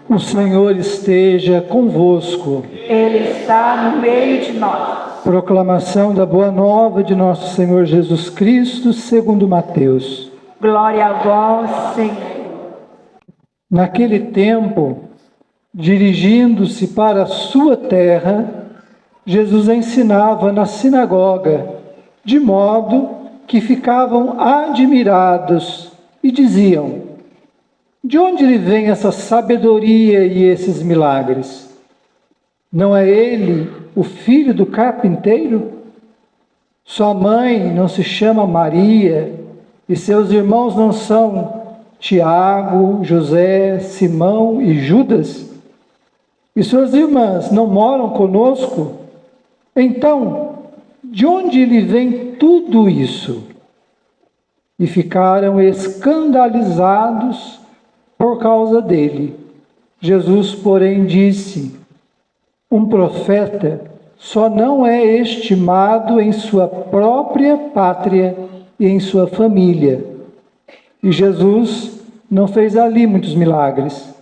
O Senhor esteja convosco. Ele está no meio de nós. Proclamação da Boa Nova de nosso Senhor Jesus Cristo, segundo Mateus. Glória a vós, Senhor. Naquele tempo, dirigindo-se para a sua terra, Jesus ensinava na sinagoga, de modo que ficavam admirados e diziam: de onde lhe vem essa sabedoria e esses milagres? Não é ele o filho do carpinteiro? Sua mãe não se chama Maria e seus irmãos não são Tiago, José, Simão e Judas? E suas irmãs não moram conosco? Então, de onde lhe vem tudo isso? E ficaram escandalizados por causa dele. Jesus, porém, disse: um profeta só não é estimado em sua própria pátria e em sua família. E Jesus não fez ali muitos milagres,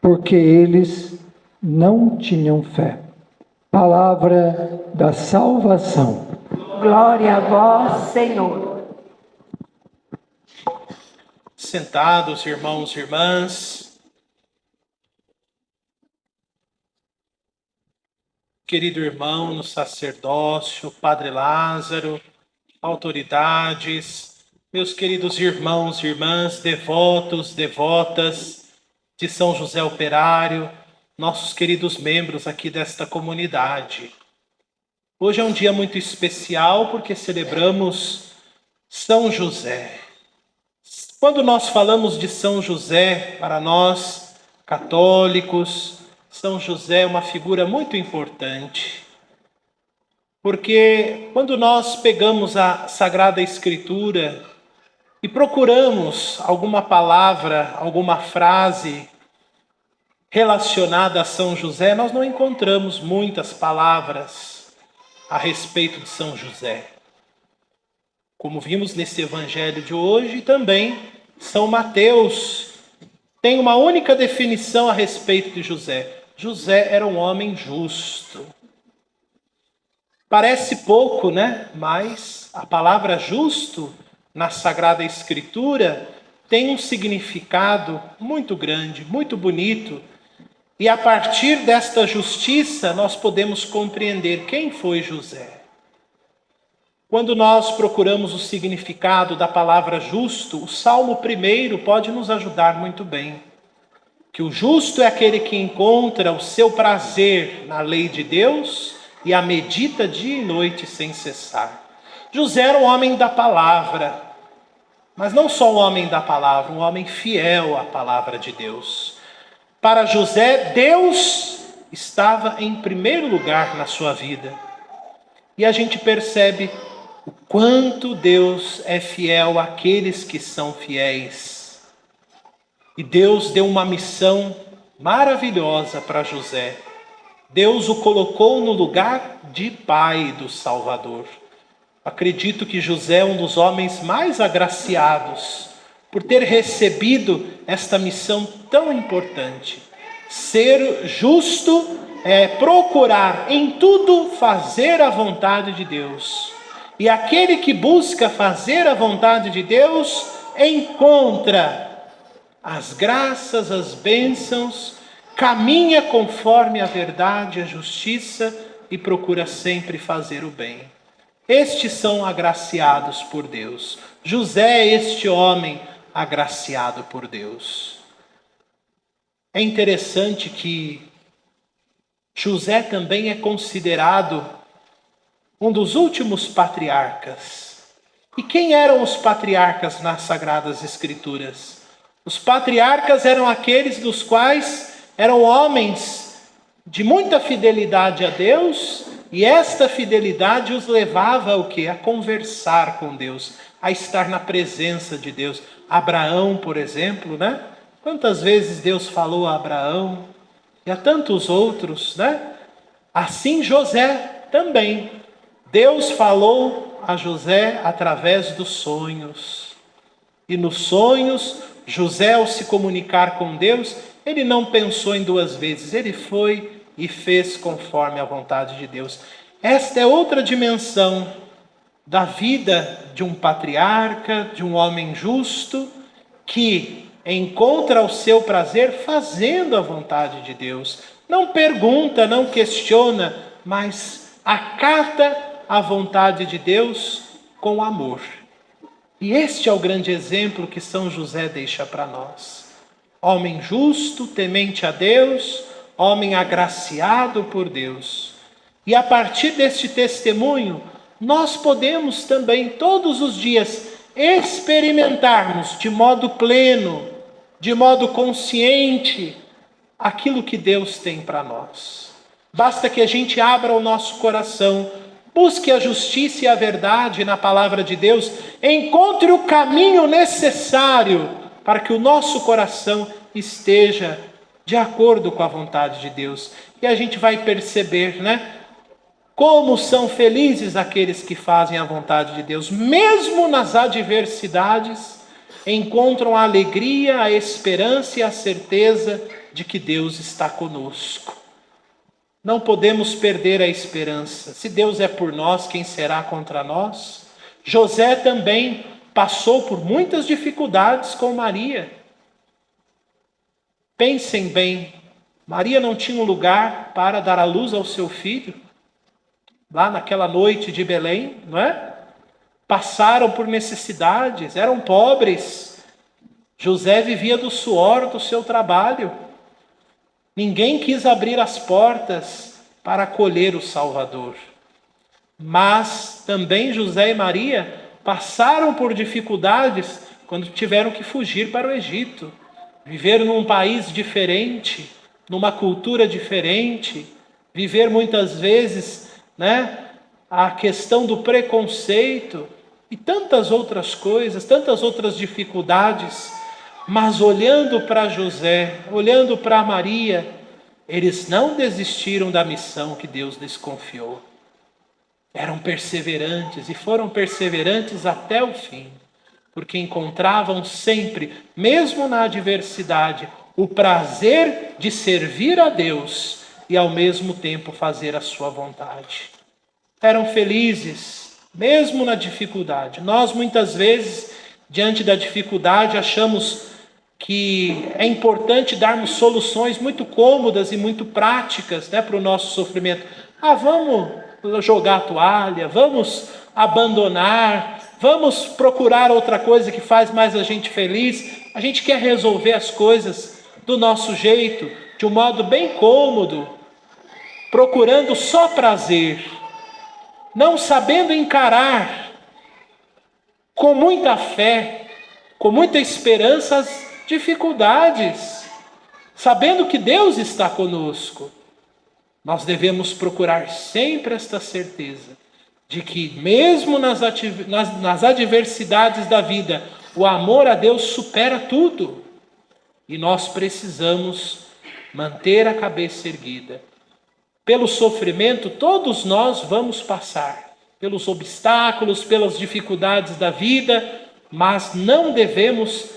porque eles não tinham fé. Palavra da salvação. Glória a vós, Senhor. Sentados, irmãos e irmãs. Querido irmão no sacerdócio, Padre Lázaro, autoridades, meus queridos irmãos e irmãs, devotos, devotas de São José Operário, nossos queridos membros aqui desta comunidade. Hoje é um dia muito especial porque celebramos São José. Quando nós falamos de São José, para nós católicos, São José é uma figura muito importante. Porque quando nós pegamos a Sagrada Escritura e procuramos alguma palavra, alguma frase relacionada a São José, nós não encontramos muitas palavras a respeito de São José. Como vimos nesse evangelho de hoje, também São Mateus tem uma única definição a respeito de José. José era um homem justo. Parece pouco, né? Mas a palavra justo na Sagrada Escritura tem um significado muito grande, muito bonito. E a partir desta justiça nós podemos compreender quem foi José. Quando nós procuramos o significado da palavra justo, o Salmo 1 pode nos ajudar muito bem. Que o justo é aquele que encontra o seu prazer na lei de Deus e a medita dia e noite sem cessar. José era um homem da palavra, mas não só um homem da palavra, um homem fiel à palavra de Deus. Para José, Deus estava em primeiro lugar na sua vida. E a gente percebe o quanto Deus é fiel àqueles que são fiéis. E Deus deu uma missão maravilhosa para José. Deus o colocou no lugar de pai do Salvador. Acredito que José é um dos homens mais agraciados por ter recebido esta missão tão importante. Ser justo é procurar em tudo fazer a vontade de Deus. E aquele que busca fazer a vontade de Deus encontra as graças, as bênçãos, caminha conforme a verdade, a justiça e procura sempre fazer o bem. Estes são agraciados por Deus. José é este homem agraciado por Deus. É interessante que José também é considerado um dos últimos patriarcas. E quem eram os patriarcas nas Sagradas Escrituras? Os patriarcas eram aqueles dos quais eram homens de muita fidelidade a Deus, e esta fidelidade os levava ao quê? A conversar com Deus, a estar na presença de Deus. Abraão, por exemplo, né? Quantas vezes Deus falou a Abraão e a tantos outros, né? Assim José também. Deus falou a José através dos sonhos. E nos sonhos, José, ao se comunicar com Deus, ele não pensou em duas vezes, ele foi e fez conforme a vontade de Deus. Esta é outra dimensão da vida de um patriarca, de um homem justo, que encontra o seu prazer fazendo a vontade de Deus. Não pergunta, não questiona, mas acata a vontade de Deus com amor. E este é o grande exemplo que São José deixa para nós. Homem justo, temente a Deus, homem agraciado por Deus. E a partir deste testemunho, nós podemos também todos os dias experimentarmos de modo pleno, de modo consciente, aquilo que Deus tem para nós. Basta que a gente abra o nosso coração, busque a justiça e a verdade na palavra de Deus, encontre o caminho necessário para que o nosso coração esteja de acordo com a vontade de Deus. E a gente vai perceber, como são felizes aqueles que fazem a vontade de Deus. Mesmo nas adversidades, encontram a alegria, a esperança e a certeza de que Deus está conosco. Não podemos perder a esperança. Se Deus é por nós, quem será contra nós? José também passou por muitas dificuldades com Maria. Pensem bem, Maria não tinha um lugar para dar à luz ao seu filho. Lá naquela noite de Belém, não é? Passaram por necessidades, eram pobres. José vivia do suor do seu trabalho. Ninguém quis abrir as portas para acolher o Salvador. Mas também José e Maria passaram por dificuldades quando tiveram que fugir para o Egito. Viver num país diferente, numa cultura diferente, viver muitas vezes, a questão do preconceito e tantas outras coisas, tantas outras dificuldades. Mas olhando para José, olhando para Maria, eles não desistiram da missão que Deus lhes confiou. Eram perseverantes e foram perseverantes até o fim, porque encontravam sempre, mesmo na adversidade, o prazer de servir a Deus e ao mesmo tempo fazer a sua vontade. Eram felizes, mesmo na dificuldade. Nós muitas vezes, diante da dificuldade, achamos que é importante darmos soluções muito cômodas e muito práticas para o nosso sofrimento. Vamos jogar a toalha, vamos abandonar, vamos procurar outra coisa que faz mais a gente feliz. A gente quer resolver as coisas do nosso jeito, de um modo bem cômodo, procurando só prazer, não sabendo encarar com muita fé, com muita esperança as dificuldades, sabendo que Deus está conosco. Nós devemos procurar sempre esta certeza de que mesmo nas adversidades da vida, o amor a Deus supera tudo. E nós precisamos manter a cabeça erguida. Pelo sofrimento, todos nós vamos passar, pelos obstáculos, pelas dificuldades da vida, mas não devemos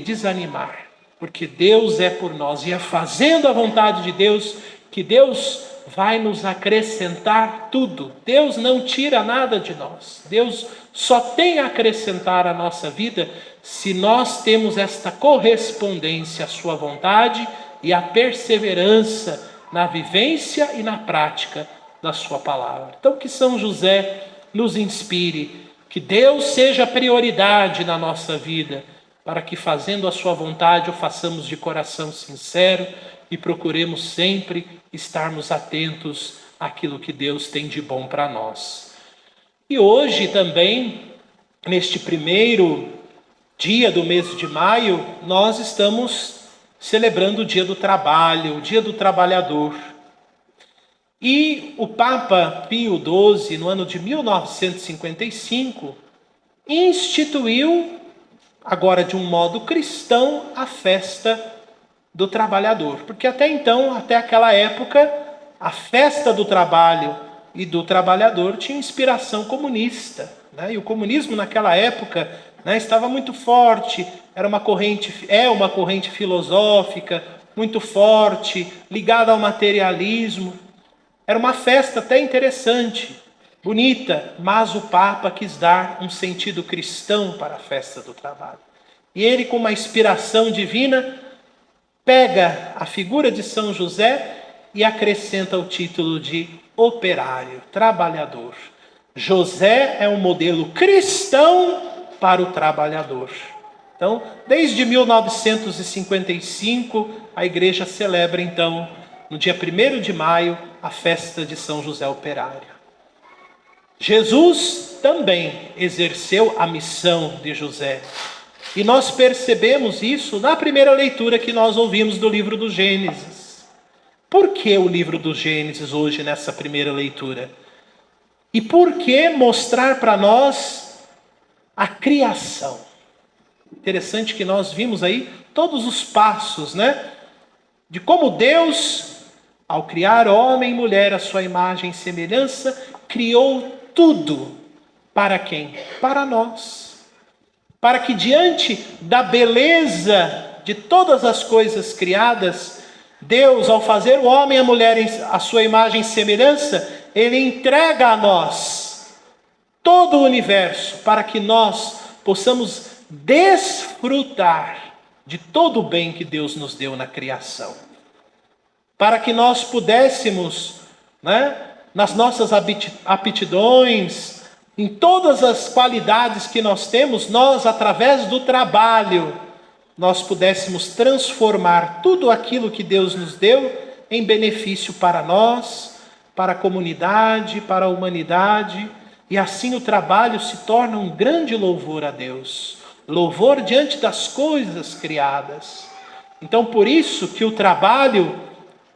desanimar, porque Deus é por nós, e é fazendo a vontade de Deus que Deus vai nos acrescentar tudo. Deus não tira nada de nós. Deus só tem a acrescentar à nossa vida se nós temos esta correspondência à sua vontade e a perseverança na vivência e na prática da sua palavra. Então que São José nos inspire, que Deus seja prioridade na nossa vida, para que fazendo a sua vontade o façamos de coração sincero e procuremos sempre estarmos atentos àquilo que Deus tem de bom para nós. E hoje também, neste primeiro dia do mês de maio, nós estamos celebrando o Dia do Trabalho, o Dia do Trabalhador. E o Papa Pio XII, no ano de 1955, instituiu, agora de um modo cristão, a festa do trabalhador. Porque até então, até aquela época, a festa do trabalho e do trabalhador tinha inspiração comunista, E o comunismo naquela época né? Estava muito forte, é uma corrente filosófica muito forte, ligada ao materialismo. Era uma festa até interessante, bonita, mas o Papa quis dar um sentido cristão para a festa do trabalho. E ele, com uma inspiração divina, pega a figura de São José e acrescenta o título de operário, trabalhador. José é um modelo cristão para o trabalhador. Então, desde 1955, a igreja celebra, então, no dia 1º de maio, a festa de São José Operário. Jesus também exerceu a missão de José. E nós percebemos isso na primeira leitura que nós ouvimos do livro do Gênesis. Por que o livro do Gênesis hoje, nessa primeira leitura? E por que mostrar para nós a criação? Interessante que nós vimos aí todos os passos, né? De como Deus, ao criar homem e mulher à sua imagem e semelhança, criou tudo. Para quem? Para nós. Para que diante da beleza de todas as coisas criadas, Deus, ao fazer o homem e a mulher à sua imagem e semelhança, Ele entrega a nós todo o universo para que nós possamos desfrutar de todo o bem que Deus nos deu na criação. Para que nós pudéssemos, né, nas nossas aptidões, em todas as qualidades que nós temos, nós, através do trabalho, nós pudéssemos transformar tudo aquilo que Deus nos deu em benefício para nós, para a comunidade, para a humanidade, e assim o trabalho se torna um grande louvor a Deus, louvor diante das coisas criadas. Então, por isso que o trabalho,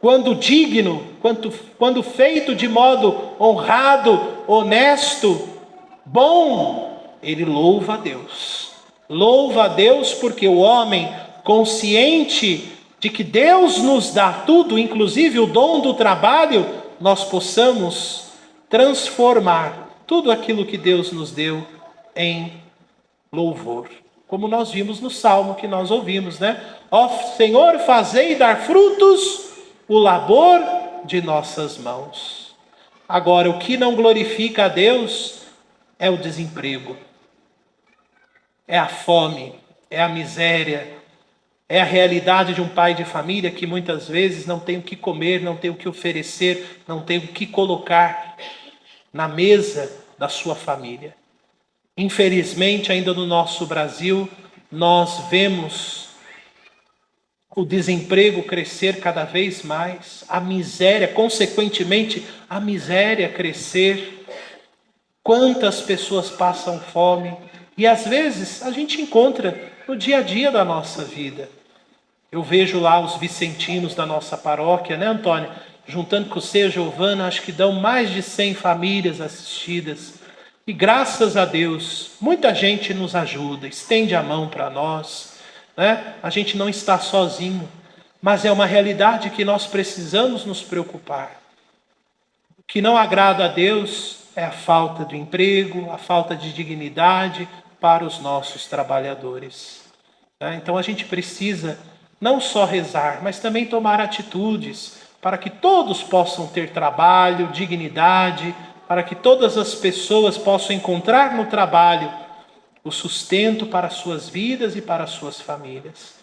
quando digno, quando feito de modo honrado, honesto, bom, ele louva a Deus. Louva a Deus porque o homem, consciente de que Deus nos dá tudo, inclusive o dom do trabalho, nós possamos transformar tudo aquilo que Deus nos deu em louvor. Como nós vimos no Salmo que nós ouvimos, né? Ó Senhor, fazei dar frutos o labor de nossas mãos. Agora, o que não glorifica a Deus é o desemprego, é a fome, é a miséria, é a realidade de um pai de família que muitas vezes não tem o que comer, não tem o que oferecer, não tem o que colocar na mesa da sua família. Infelizmente, ainda no nosso Brasil, nós vemos o desemprego crescer cada vez mais, a miséria, consequentemente, a miséria crescer. Quantas pessoas passam fome? E às vezes a gente encontra no dia a dia da nossa vida. Eu vejo lá os vicentinos da nossa paróquia, né, Antônio? Juntando com você, Giovana, acho que dão mais de 100 famílias assistidas. E graças a Deus, muita gente nos ajuda, estende a mão para nós, né? A gente não está sozinho, mas é uma realidade que nós precisamos nos preocupar. O que não agrada a Deus é a falta do emprego, a falta de dignidade para os nossos trabalhadores. Então a gente precisa não só rezar, mas também tomar atitudes para que todos possam ter trabalho, dignidade, para que todas as pessoas possam encontrar no trabalho o sustento para as suas vidas e para as suas famílias.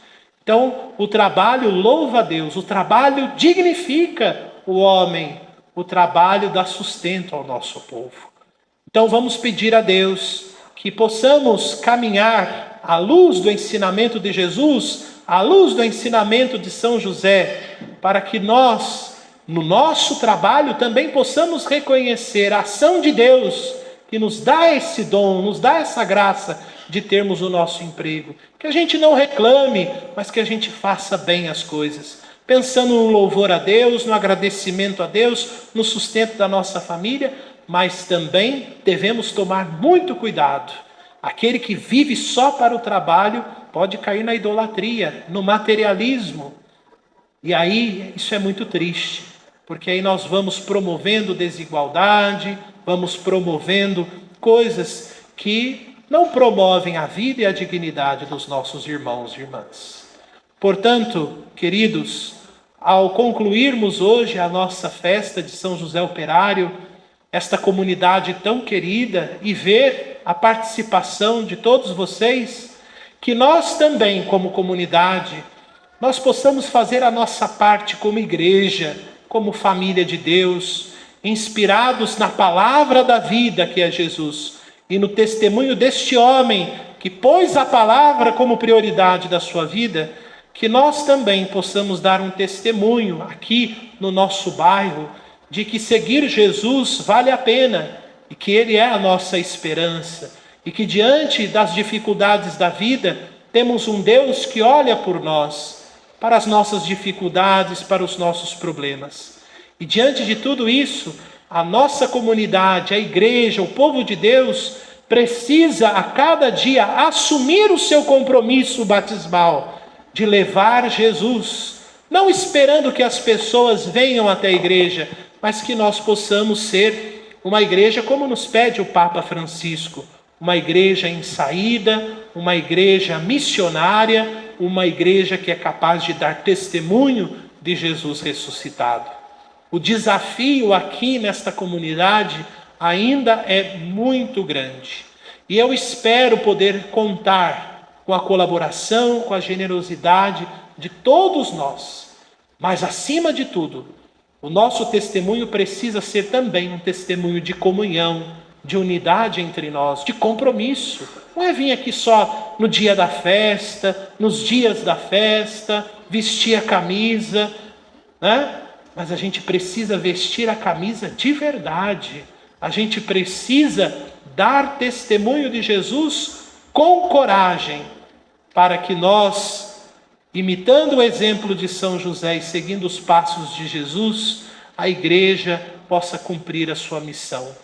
Então, o trabalho louva a Deus, o trabalho dignifica o homem, o trabalho dá sustento ao nosso povo. Então, vamos pedir a Deus que possamos caminhar à luz do ensinamento de Jesus, à luz do ensinamento de São José, para que nós, no nosso trabalho, também possamos reconhecer a ação de Deus, que nos dá esse dom, nos dá essa graça de termos o nosso emprego. Que a gente não reclame, mas que a gente faça bem as coisas, pensando no louvor a Deus, no agradecimento a Deus, no sustento da nossa família, mas também devemos tomar muito cuidado. Aquele que vive só para o trabalho pode cair na idolatria, no materialismo. E aí isso é muito triste, porque aí nós vamos promovendo desigualdade, vamos promovendo coisas que não promovem a vida e a dignidade dos nossos irmãos e irmãs. Portanto, queridos, ao concluirmos hoje a nossa festa de São José Operário, esta comunidade tão querida, e ver a participação de todos vocês, que nós também, como comunidade, nós possamos fazer a nossa parte como igreja, como família de Deus, inspirados na palavra da vida que é Jesus, e no testemunho deste homem que pôs a palavra como prioridade da sua vida, que nós também possamos dar um testemunho aqui no nosso bairro, de que seguir Jesus vale a pena, e que Ele é a nossa esperança, e que diante das dificuldades da vida, temos um Deus que olha por nós, para as nossas dificuldades, para os nossos problemas. E diante de tudo isso, a nossa comunidade, a igreja, o povo de Deus, precisa a cada dia assumir o seu compromisso batismal de levar Jesus, não esperando que as pessoas venham até a igreja, mas que nós possamos ser uma igreja como nos pede o Papa Francisco, uma igreja em saída, uma igreja missionária, uma igreja que é capaz de dar testemunho de Jesus ressuscitado. O desafio aqui nesta comunidade ainda é muito grande. E eu espero poder contar com a colaboração, com a generosidade de todos nós. Mas, acima de tudo, o nosso testemunho precisa ser também um testemunho de comunhão, de unidade entre nós, de compromisso. Não é vir aqui só no dia da festa, nos dias da festa, vestir a camisa, né? Mas a gente precisa vestir a camisa de verdade. A gente precisa dar testemunho de Jesus com coragem, para que nós, imitando o exemplo de São José e seguindo os passos de Jesus, a igreja possa cumprir a sua missão.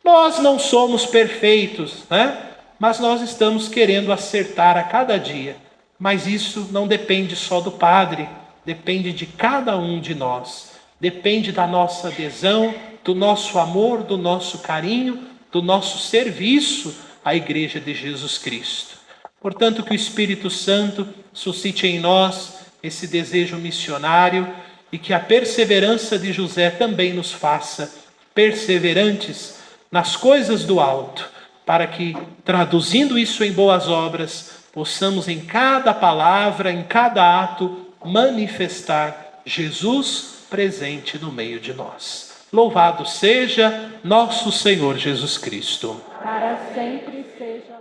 Nós não somos perfeitos, né? Mas nós estamos querendo acertar a cada dia. Mas isso não depende só do padre, depende de cada um de nós. Depende da nossa adesão, do nosso amor, do nosso carinho, do nosso serviço à Igreja de Jesus Cristo. Portanto, que o Espírito Santo suscite em nós esse desejo missionário e que a perseverança de José também nos faça perseverantes nas coisas do alto, para que, traduzindo isso em boas obras, possamos em cada palavra, em cada ato, manifestar Jesus presente no meio de nós. Louvado seja nosso Senhor Jesus Cristo. Para sempre seja.